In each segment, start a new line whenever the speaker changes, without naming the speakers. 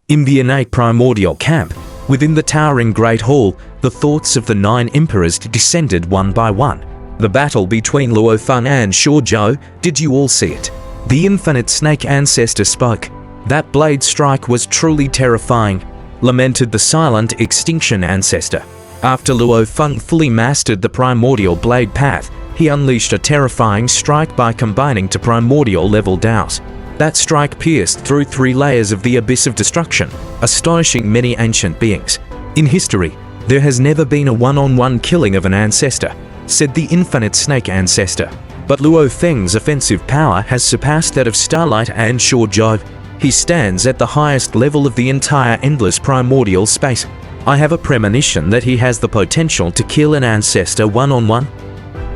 In the innate primordial camp, within the towering Great Hall, the thoughts of the 9 emperors descended one by one. The battle between Luo Feng and Shuo Zhou, did you all see it? The infinite snake ancestor spoke. That blade strike was truly terrifying, lamented the silent extinction ancestor. After Luo Feng fully mastered the primordial blade path, he unleashed a terrifying strike by combining to primordial level Daos. That strike pierced through 3 layers of the abyss of destruction, astonishing many ancient beings. In history, there has never been a one-on-one killing of an ancestor, said the infinite snake ancestor. But Luo Feng's offensive power has surpassed that of Starlight and Shuo Zhou. He stands at the highest level of the entire endless primordial space. I have a premonition that he has the potential to kill an ancestor one-on-one.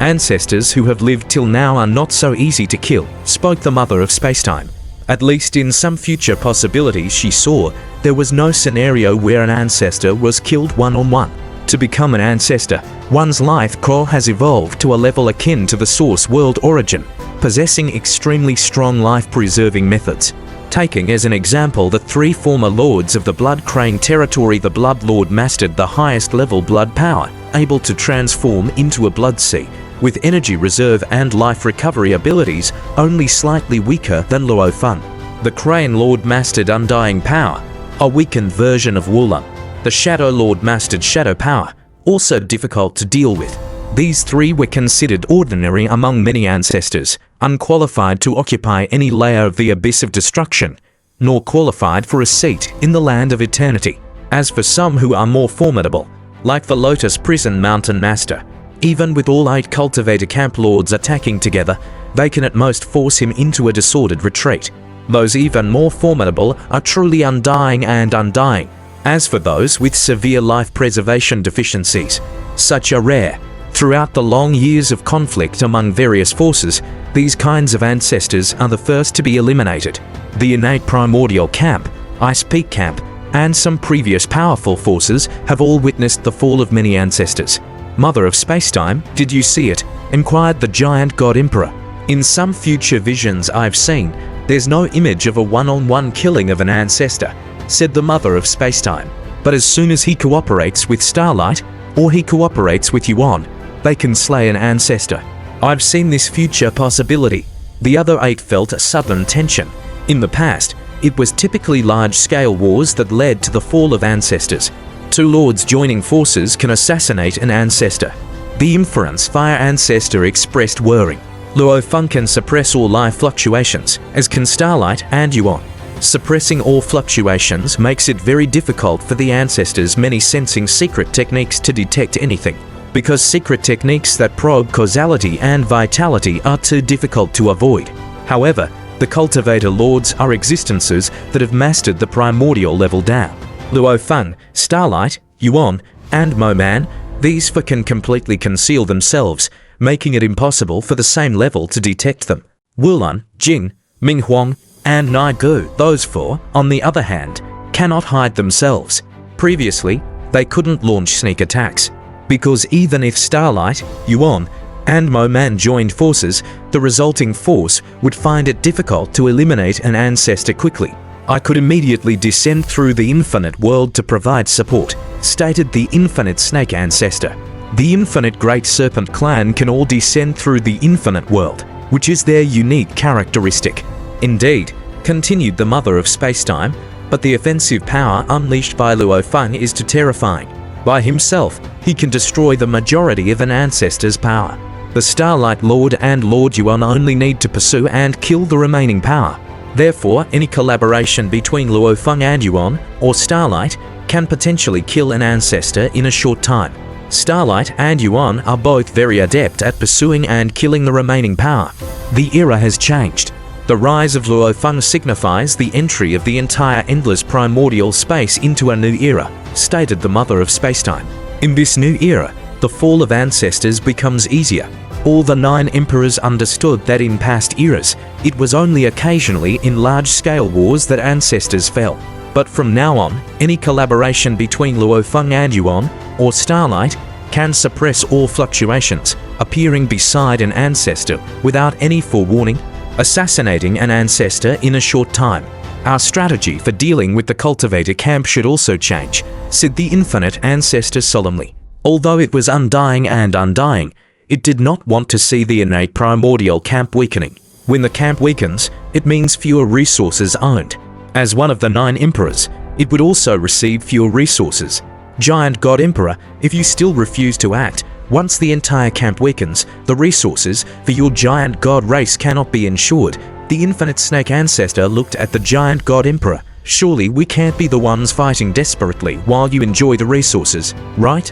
Ancestors who have lived till now are not so easy to kill, spoke the mother of spacetime. At least in some future possibilities she saw, there was no scenario where an ancestor was killed one-on-one. To become an ancestor, one's life core has evolved to a level akin to the source world origin, possessing extremely strong life-preserving methods. Taking as an example the 3 former lords of the Blood Crane territory, the Blood Lord mastered the highest level blood power, able to transform into a Blood Sea, with energy reserve and life recovery abilities only slightly weaker than Luo Feng. The Crane Lord mastered Undying Power, a weakened version of Wulan. The Shadow Lord mastered Shadow Power, also difficult to deal with. These 3 were considered ordinary among many ancestors, unqualified to occupy any layer of the abyss of destruction, nor qualified for a seat in the land of eternity. As for some who are more formidable, like the Lotus Prison Mountain Master, even with all 8 cultivator camp lords attacking together, they can at most force him into a disordered retreat. Those even more formidable are truly undying and undying. As for those with severe life preservation deficiencies, such are rare. Throughout the long years of conflict among various forces, these kinds of ancestors are the first to be eliminated. The innate primordial camp, Ice Peak camp, and some previous powerful forces have all witnessed the fall of many ancestors. Mother of Spacetime, did you see it? Inquired the giant god emperor. In some future visions I've seen, there's no image of a one-on-one killing of an ancestor, said the mother of Spacetime. But as soon as he cooperates with Starlight, or he cooperates with Yuan, they can slay an ancestor. I've seen this future possibility. The other 8 felt a sudden tension. In the past, it was typically large-scale wars that led to the fall of ancestors. 2 lords joining forces can assassinate an ancestor. The inference Fire Ancestor expressed worry. Luo Feng can suppress all life fluctuations, as can Starlight and Yuan. Suppressing all fluctuations makes it very difficult for the ancestors' many sensing secret techniques to detect anything, because secret techniques that probe causality and vitality are too difficult to avoid. However, the cultivator lords are existences that have mastered the primordial level down. Luo Feng, Starlight, Yuan, and Mo-Man, these 4 can completely conceal themselves, making it impossible for the same level to detect them. Wulan, Jing, Ming Huang, and Nai Gu, those 4, on the other hand, cannot hide themselves. Previously, they couldn't launch sneak attacks, because even if Starlight, Yuan, and Mo-Man joined forces, the resulting force would find it difficult to eliminate an ancestor quickly. I could immediately descend through the infinite world to provide support, stated the infinite snake ancestor. The infinite great serpent clan can all descend through the infinite world, which is their unique characteristic. Indeed, continued the mother of spacetime, but the offensive power unleashed by Luo Feng is too terrifying. By himself, he can destroy the majority of an ancestor's power. The Starlight Lord and Lord Yuan only need to pursue and kill the remaining power. Therefore, any collaboration between Luo Feng and Yuan, or Starlight, can potentially kill an ancestor in a short time. Starlight and Yuan are both very adept at pursuing and killing the remaining power. The era has changed. The rise of Luo Feng signifies the entry of the entire endless primordial space into a new era, stated the mother of spacetime. In this new era, the fall of ancestors becomes easier. All the 9 emperors understood that in past eras, it was only occasionally in large-scale wars that ancestors fell. But from now on, any collaboration between Luo Feng and Yuan, or Starlight, can suppress all fluctuations, appearing beside an ancestor without any forewarning, assassinating an ancestor in a short time. Our strategy for dealing with the cultivator camp should also change, said the infinite ancestor solemnly. Although it was undying, it did not want to see the innate primordial camp weakening. When the camp weakens, it means fewer resources owned. As one of the 9 emperors, it would also receive fewer resources. Giant God Emperor, if you still refuse to act, once the entire camp weakens, the resources for your giant god race cannot be ensured. The infinite snake ancestor looked at the giant god emperor. Surely we can't be the ones fighting desperately while you enjoy the resources, right?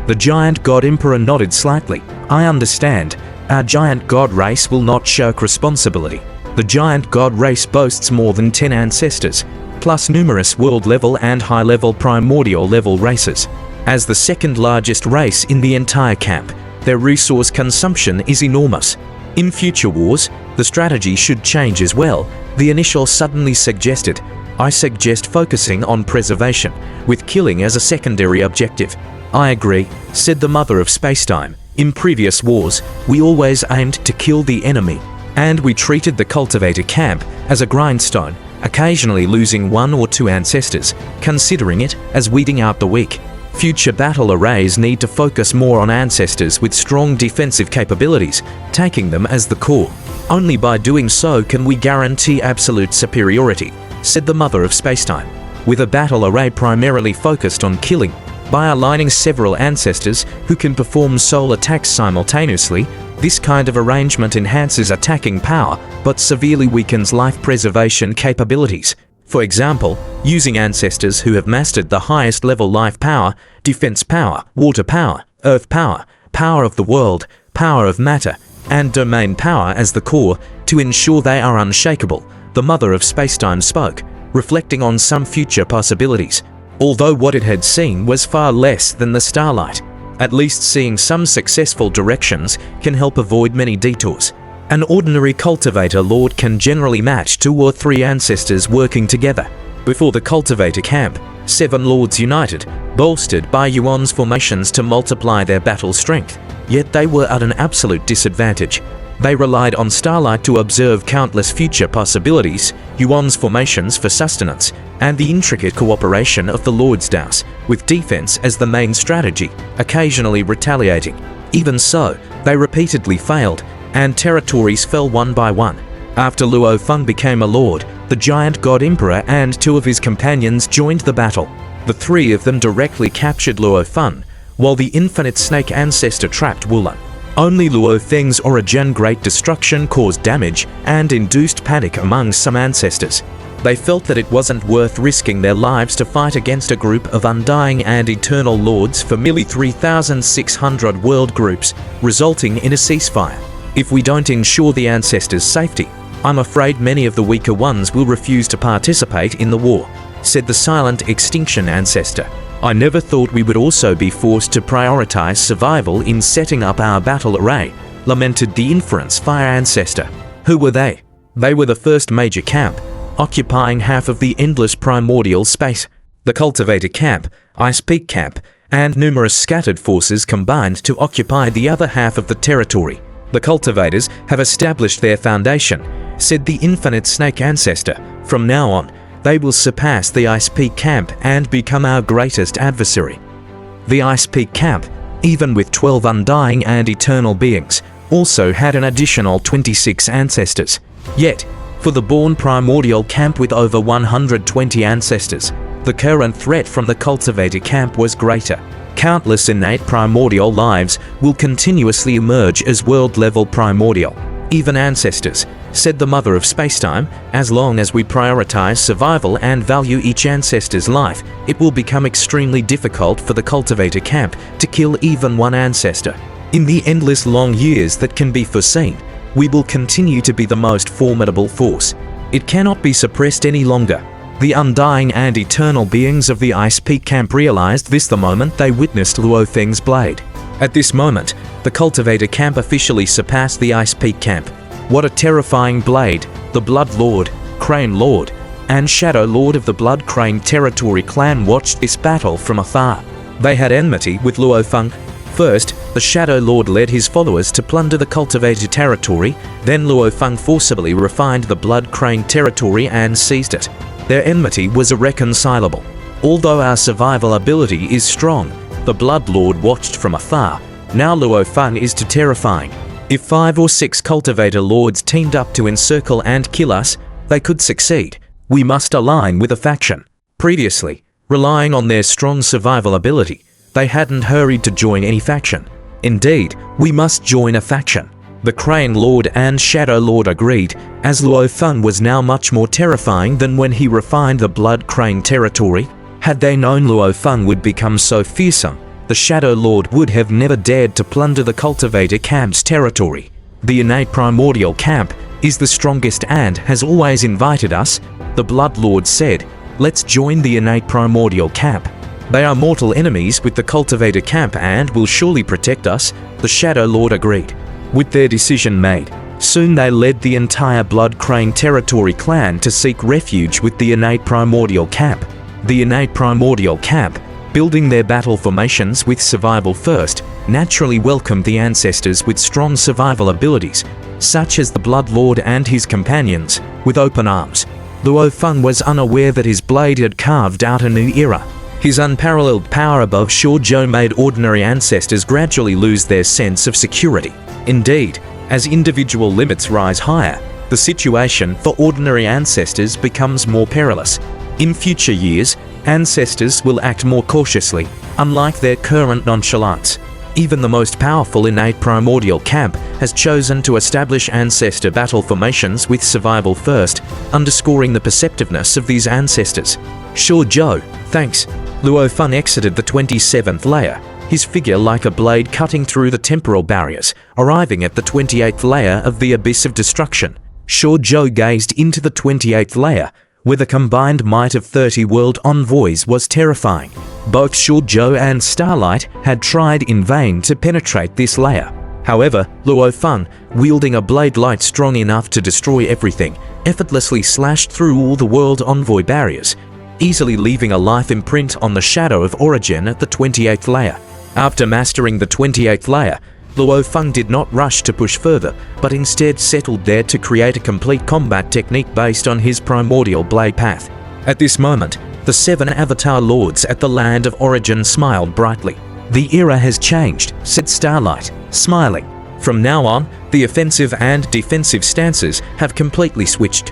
The giant god emperor nodded slightly. I understand. Our giant god race will not shirk responsibility. The giant god race boasts more than 10 ancestors, plus numerous world-level and high-level primordial-level races. As the second largest race in the entire camp, their resource consumption is enormous. In future wars, the strategy should change as well, the initial suddenly suggested. I suggest focusing on preservation, with killing as a secondary objective. I agree, said the mother of spacetime. In previous wars, we always aimed to kill the enemy, and we treated the cultivator camp as a grindstone, occasionally losing 1 or 2 ancestors, considering it as weeding out the weak. Future battle arrays need to focus more on ancestors with strong defensive capabilities, taking them as the core. Only by doing so can we guarantee absolute superiority, said the mother of spacetime. With a battle array primarily focused on killing, by aligning several ancestors who can perform soul attacks simultaneously, this kind of arrangement enhances attacking power but severely weakens life preservation capabilities. For example, using ancestors who have mastered the highest level life power, defense power, water power, earth power, power of the world, power of matter, and domain power as the core to ensure they are unshakable, the mother of spacetime spoke, reflecting on some future possibilities. Although what it had seen was far less than the starlight, at least seeing some successful directions can help avoid many detours. An ordinary cultivator lord can generally match 2 or 3 ancestors working together. Before the cultivator camp, 7 lords united, bolstered by Yuan's formations to multiply their battle strength, yet they were at an absolute disadvantage. They relied on starlight to observe countless future possibilities, Yuan's formations for sustenance, and the intricate cooperation of the Lord's Dance, with defense as the main strategy, occasionally retaliating. Even so, they repeatedly failed, and territories fell one by one. After Luo Feng became a lord, the giant god emperor and 2 of his companions joined the battle. The 3 of them directly captured Luo Feng, while the infinite snake ancestor trapped Wulan. Only Luo Feng's origin great destruction caused damage and induced panic among some ancestors. They felt that it wasn't worth risking their lives to fight against a group of undying and eternal lords for merely 3,600 world groups, resulting in a ceasefire. If we don't ensure the ancestors' safety, I'm afraid many of the weaker ones will refuse to participate in the war, said the silent extinction ancestor. I never thought we would also be forced to prioritize survival in setting up our battle array, lamented the inference fire ancestor. Who were they? They were the first major camp, occupying half of the endless primordial space. The cultivator camp, ice peak camp, and numerous scattered forces combined to occupy the other half of the territory. The cultivators have established their foundation, said the infinite snake ancestor. From now on, they will surpass the Ice Peak camp and become our greatest adversary. The Ice Peak camp, even with 12 undying and eternal beings, also had an additional 26 ancestors. Yet, for the born primordial camp with over 120 ancestors, the current threat from the cultivator camp was greater. Countless innate primordial lives will continuously emerge as world-level primordial. Even ancestors, said the mother of spacetime, as long as we prioritize survival and value each ancestor's life, it will become extremely difficult for the cultivator camp to kill even one ancestor. In the endless long years that can be foreseen, we will continue to be the most formidable force. It cannot be suppressed any longer. The undying and eternal beings of the Ice Peak camp realized this the moment they witnessed Luo Feng's blade. At this moment, the cultivator camp officially surpassed the Ice Peak camp. What a terrifying blade! The Blood Lord, Crane Lord, and Shadow Lord of the Blood Crane Territory clan watched this battle from afar. They had enmity with Luo Feng. First, The Shadow Lord led his followers to plunder the cultivated territory, then Luo Feng forcibly refined the Blood Crane territory and seized it. Their enmity was irreconcilable. Although our survival ability is strong, the Blood Lord watched from afar. Now Luo Feng is too terrifying. If 5 or 6 cultivator lords teamed up to encircle and kill us, they could succeed. We must align with a faction. Previously, relying on their strong survival ability, they hadn't hurried to join any faction. Indeed, we must join a faction. The Crane Lord and Shadow Lord agreed, as Luo Feng was now much more terrifying than when he refined the Blood Crane territory. Had they known Luo Feng would become so fearsome, the Shadow Lord would have never dared to plunder the Cultivator Camp's territory. The innate primordial camp is the strongest and has always invited us, the Blood Lord said. Let's join the innate primordial camp. They are mortal enemies with the Cultivator Camp and will surely protect us, the Shadow Lord agreed. With their decision made, soon they led the entire Blood Crane territory clan to seek refuge with the innate primordial camp. The innate primordial camp, building their battle formations with survival first, naturally welcomed the ancestors with strong survival abilities, such as the Blood Lord and his companions, with open arms. Luo Feng was unaware that his blade had carved out a new era. His unparalleled power above Shoujo made ordinary ancestors gradually lose their sense of security. Indeed, as individual limits rise higher, the situation for ordinary ancestors becomes more perilous. In future years, ancestors will act more cautiously, unlike their current nonchalance. Even the most powerful innate primordial camp has chosen to establish ancestor battle formations with survival first, underscoring the perceptiveness of these ancestors. Shoujo, thanks. Luo Feng exited the 27th layer, his figure like a blade cutting through the temporal barriers, arriving at the 28th layer of the Abyss of Destruction. Shoujo gazed into the 28th layer, where the combined might of 30 world envoys was terrifying. Both Shoujo and Starlight had tried in vain to penetrate this layer. However, Luo Feng, wielding a blade light strong enough to destroy everything, effortlessly slashed through all the world envoy barriers, easily leaving a life imprint on the Shadow of Origin at the 28th layer. After mastering the 28th layer, Luo Feng did not rush to push further, but instead settled there to create a complete combat technique based on his primordial blade path. At this moment, the 7 Avatar Lords at the Land of Origin smiled brightly. The era has changed, said Starlight, smiling. From now on, the offensive and defensive stances have completely switched.